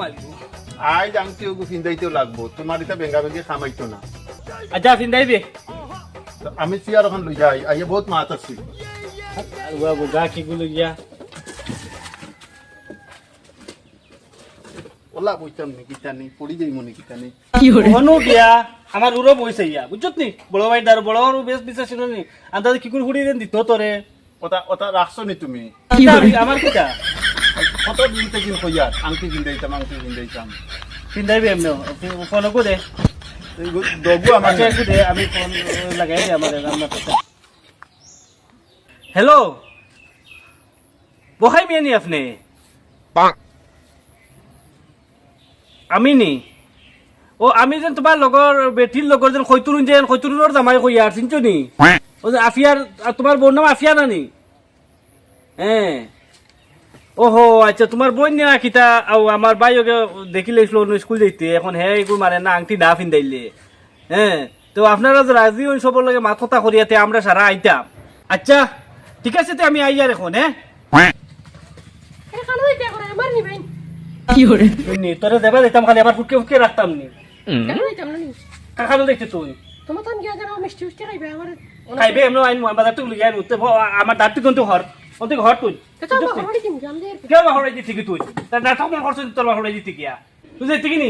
মারিব আজ আংটি ওগু ফিন্দাইতেও লাগবো, তোমার এটা বেঙ্গা বেঙ্গি খামাইতো না। আচ্ছা ফিন্দাইবে তো আমি চেয়ার ওখান লই যাই, আইয়ে বহুত মাছ আছে। আর বাবু গা কি গুলো গিয়া ওলা বইতাম নি কিতা নেই, পড়ি যাই মনে কিতা নেই। হনু গিয়া আমার উড়ো বইছে ইয়া বুঝছত নি বড় ভাই দার বড় আর বেশ বিশ্বাস ছিল নি আন্দাজ কি করে হুড়ি দেন দিত তোরে ওটা ওটা রাখছো নি তুমি? আমার কিটা কত দিন থেকে কইয়া আংটি ফিন্দাইতাম আংটি ফিন্দাইতাম। ফিন্দাইবে এমনি ফোন কো দে দগু আমার আচ্ছা একটু দে আমি ফোন লাগাই দে আমার রান্না করতে হ্যালো বহাই মিয়া নি আপনি আমি নি ও আমি যেন তোমার লগর বেটির লগর যেন খৈতুরুর জামাই কই আর চিনছো নি ও যে আফিয়ার তোমার বোন নাম আফিয়া নানি হ্যাঁ ওহো আচ্ছা তোমার বোন না কিতা আমার ভাই ওকে দেখিলে স্কুল যাইতে এখন হে এগুলো মানে না আংটি না ফিন্দাইলে হ্যাঁ তো আপনারা যে রাজি হন সবর লগে মাত কথা করিয়াতে আমরা সারা আইতাম আচ্ছা ঠিক আছে তো আমি আইয়ার এখন হ্যাঁ তোরে দেবা দিতাম খালি আবার ফুটকে ফুটকে রাখতাম নি কাকানো দেখতে তুই খাইবে এমন আইন বাজার তুই লিয়ে আইন আমার দাঁত কিন্তু হর অন্তিক হর তুই কেউ হরাই দিতে কি তুই তার নাটক মন করছিস তোর হরাই দিতে গিয়া তুই যেতে কি নি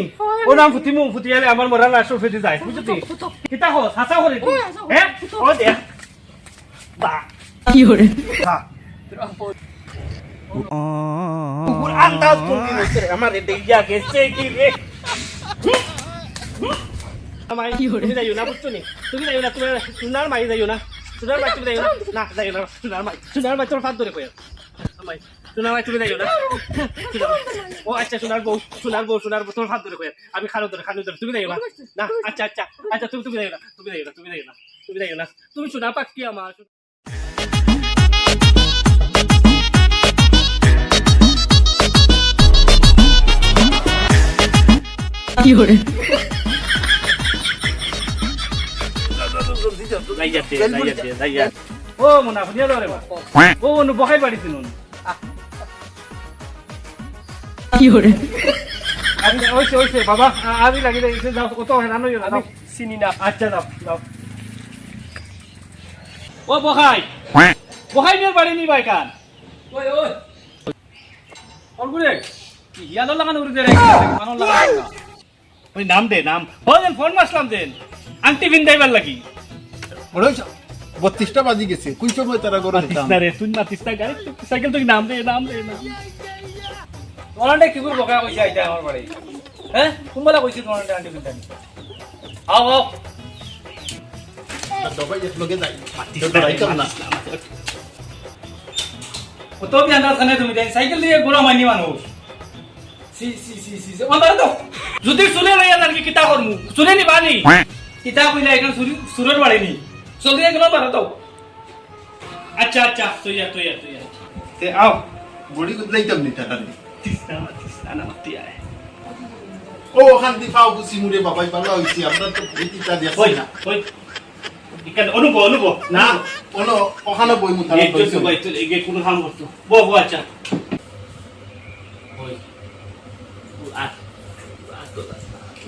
ও নাম ফুটি আলে আমার মরা লাশ ফেটে যায় বুঝলি কিতা হস হাসা করে হ্যাঁ ও দে বা কি হরে হ্যাঁ কুকুর আন্দাজ কোনদিন হচ্ছে আমার দেইয়া গেছে কি রে আমার কি হরে যাইও না বুঝছো নি তুমি যাইও না তুমি সুনার মাই যাইও না সুনার মাই তুমি যাইও না যাইও না সুনার মাই তোর ফাদ ধরে কই আমাই সুনার মাই তুমি যাইও না ও আচ্ছা সুনার বউ তোর ফাদ ধরে কই আমি খানো ধরে তুমি যাইও না না আচ্ছা আচ্ছা আচ্ছা তুমি যাইও না তুমি সুনার পাক কি আমার কি হরে ও মনা ফুটিয়া দাও রে বা ও নু বখাই বাড়িতে নুন কি হরে আমি ওইছে বাবা আমি লাগি দে যাও কত হেনা নই আমি চিনি না আচ্ছা দাও ও বখাই নির বাড়ি নি ভাই কান ওই অলগুরে ইয়ালো লাগানো উড়ে রে মানো লাগানো ওই নাম দে নাম হলেন ফোন মাসলাম দেন আংটি ফিন্দাইবার লাগি বড় 32টা বাজি গেছে কোন সময় তারা গরম দিতাম না রে তুই না তিস্তা গাড়ি সাইকেল তুই নাম দে ওরান্ডে কি করে বকা কইছে আইতা আমার বাড়ি হ্যাঁ কুমলা কইছে ওরান্ডে আংটি ফিন্দাই আও দবাই এক লগে যাই দাইতাম না ও তো বি আন্দাজ কানে তুমি দেন সাইকেল দিয়ে গোড়া মানি মানুষ সি ওন্দা তো যদি চলে লইয়া নাকি কিতা করমু চলে নি বানি কিতা কইলা এখন সুরের বাড়ি নি চলে গেল বারা তো আচ্ছা তুইয়া তে আও বড়ি গুদলাইতাম নি তারে তিস্তা না মাতি আয় ও ওখান দি পাও বুসি মুরে বাবাই ভালো হইছি আমরা তো ভীতিটা দিছি না ওই ইকান অনুভব না ওখানে বই মুতা এই তো ভাই তো এগে কোন হাল করতো বো আচ্ছা ওই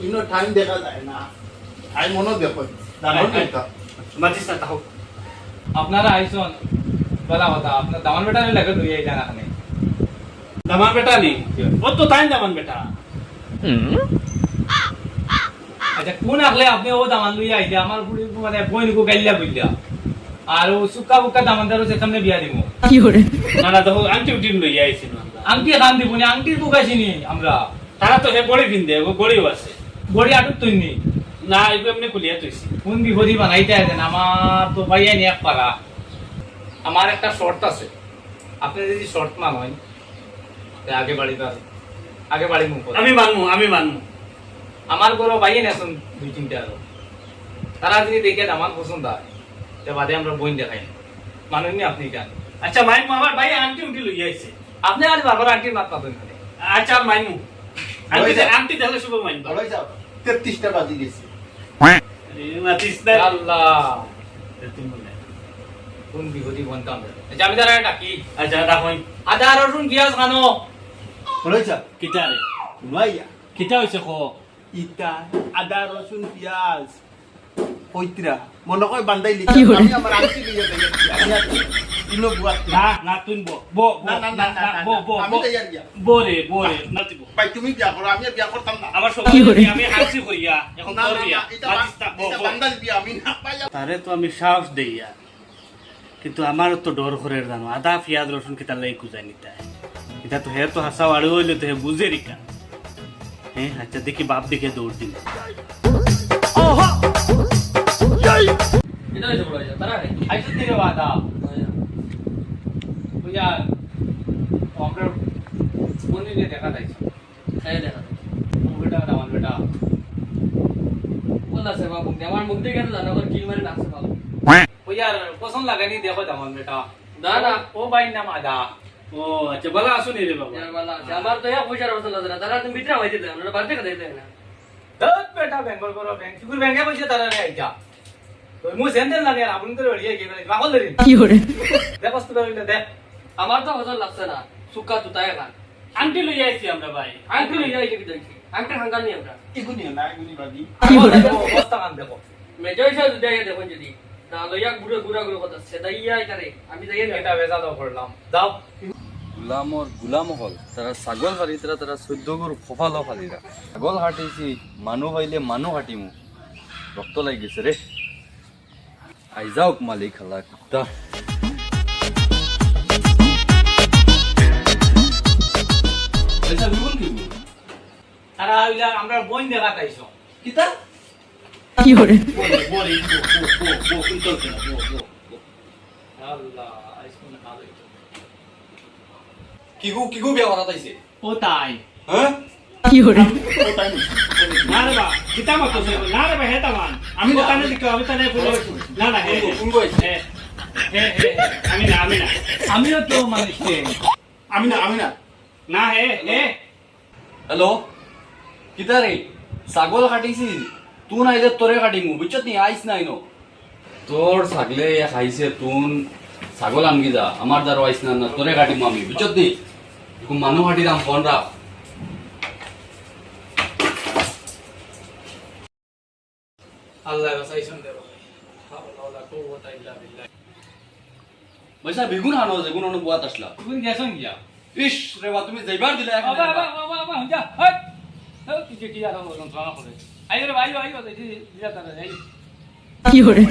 ইনো টাইম দেখা যায় না আই মনো দেখো দাঁড়াও না মাতিস না তাও আপনারা আইসন বলা কথা আপনার দামান বেটা নে লাগে দুই জানা খানে দামান বেটা নি ও তো তাই দামান বেটা আচ্ছা কোন আগলে আপনি ও দামান লই আইছে আমার পুরি মানে বইনকো গাইলা বইলা আর ও সুকা বুকা দামানদারও সে সামনে বিয়া দিমু কি হরে না তো আংটি উঠি লই আইছিল আংটি দাম দিবনি আংটি বুকাইছিনি আমরা তারা তো হে বড়ি ভিন্দে ও বড়িও আছে বড়ি আটু তুইনি না এগুলো এমনি কুলিয়া তুইছি কোন বিপদি বানাইতে আছেন আমার তো ভাইয়া নিয়ে পারা আমার একটা শর্ট আছে আপনি যদি শর্ট মান হয় আগে বাড়ি মুখ আমি মানমু আমার গরো ভাইয়া নেছেন 2-3টা আরো তারা যদি দেখে আমার পছন্দ হয় তে বাদে আমরা বইন দেখাই মানুষনি আপনি কেন আচ্ছা মাইমু আমার ভাই আন্টি উঠি লই আইছে আপনি আজ বারবার আন্টির মাত পাবেন আচ্ছা মাইমু আন্টি দেখলে শুভ মাইমু ভালো যাও 33টা বাজি গেছে আল্লাহ কোন বিপদি বনতাম জমিদার ডাকি আচ্ছা রাখুন আদা রসুন পিঁয়াজ খানো বলেছা কিটারে শুনাইয়া কিতা হইছে ক ইটা আদা রসুন পিঁয়াজ পৈত্রা মনে কয় বান্ধাই লিখি আমি আমার আংটি দিয়ে দেই ইনো বুয়া না না তুই বো না না না বো আমি তৈয়ার গিয়া বোরে নাচিব ভাই তুমি বিয়া করো আমি আর বিয়া করতাম না আমার সব আমি হাসি করিয়া এখন না তোর না বিয়া এটা বাজিস্তা বো বান্ধাই বিয়া আমি না পাই তারে তো আমি সাহস দেইয়া কিন্তু আমার তো ডর করে জানো আদা পিঁয়াজ রসুন কিতা লাই কুজাই নিতে এটা তো হে তো হাসা আড়ু হইলে তো হে বুঝে রিকা হ্যাঁ আচ্ছা দেখি বাপ দেখে দৌড় দিন এটা হইছে বড় তারা রে আইসে দিরে বাদা বুঝা আমরা বনিলে দেখা যাইছে খাই দেখা বেটা দামান বেটা কোন আছে বাবু আমার মুখ দেখে তো জানা করে কিল মারে নাচছে বাবু বুঝা পছন্দ লাগানি দেখো দামান বেটা না না ও ভাই নাম আদা ও আচ্ছা বলা আসুনি রে বাবা यार वाला আমার তো এক পয়সার অবস্থা লাগে না তারা তুমি বিটরা হইতে দেন না বাড়তে কথা দেন না দত বেটা বেঙ্গল করো ব্যাংক সিকুর ব্যাংকে কইছে তারা রে আইতা তো মু সেন্ডেল লাগে আর আপনি করে হইয়া গেবে বাকল ধরি কি করে দেখো তো হইলে দেখ আমার তো হজর লাগছে না সুক্কা তো তাই না আন্টি লই আইছি আমরা ভাই আঙ্কে লই যাই কি দেখি আঙ্কে হাঙ্গাল নি আমরা এগুনি না এগুনি বাদি কি করে অবস্থা কান দেখো মেজয় সাহেব যাই দেখুন যদি না লইয়া গুড়া গুড়া গুড়া কথা সেদাইয়া আইতারে আমি যাই এটা বেজা দাও করলাম দাও গুলাম হল তারা ছাগল হারি তারা 14 গরু ফফালো ফালিরা ছাগল হাঁটিছি মানুহ হইলে মানুহ হাঁটিমু রক্ত লাগি গেছে রে আই যাওক মালিক খালা কুত্তা পয়সা বিগুন কি তারা হইলা আমরা বইন দেখা তাইছো কিতা বলে আল্লাহ আইসুন ভালো কিগু বিয়া করা তাইছে ও তাই হ্যাঁ না রে বা কিতা মত না রে বা হে তামান আমি তো কানে দিকে আমি তানে বলে না না হে কোন কই হে আমি না আমিও তো মানুষ আমি না না হে হ্যালো কিতা রে ছাগল কাটিছি তুন আইলে তোরে কাটিমু বুঝছত নি আইস নাই ন তোর ছাগলে খাইছে তুন ছাগল আনগি যা আমার দ্বারা আইস না না তোরে কাটিমু আমি বুঝছত নি মানুহ হাঁটি দাম ফোন রাখ আল্লাহ বাসাইছুন দেব হাওলা ওয়ালা কুওয়াতা ইল্লা বিল্লাহ বৈশা বেগুন আনো যেগুন আনো বুয়াত আসলা তুমি গেছন গিয়া ইস রে বা তুমি যাইবার দিলা এখন বাবা যা হট তুই কি আর বলন সানা করে আইও রে ভাই আইও দেখি দিয়া তারা যাই কি করে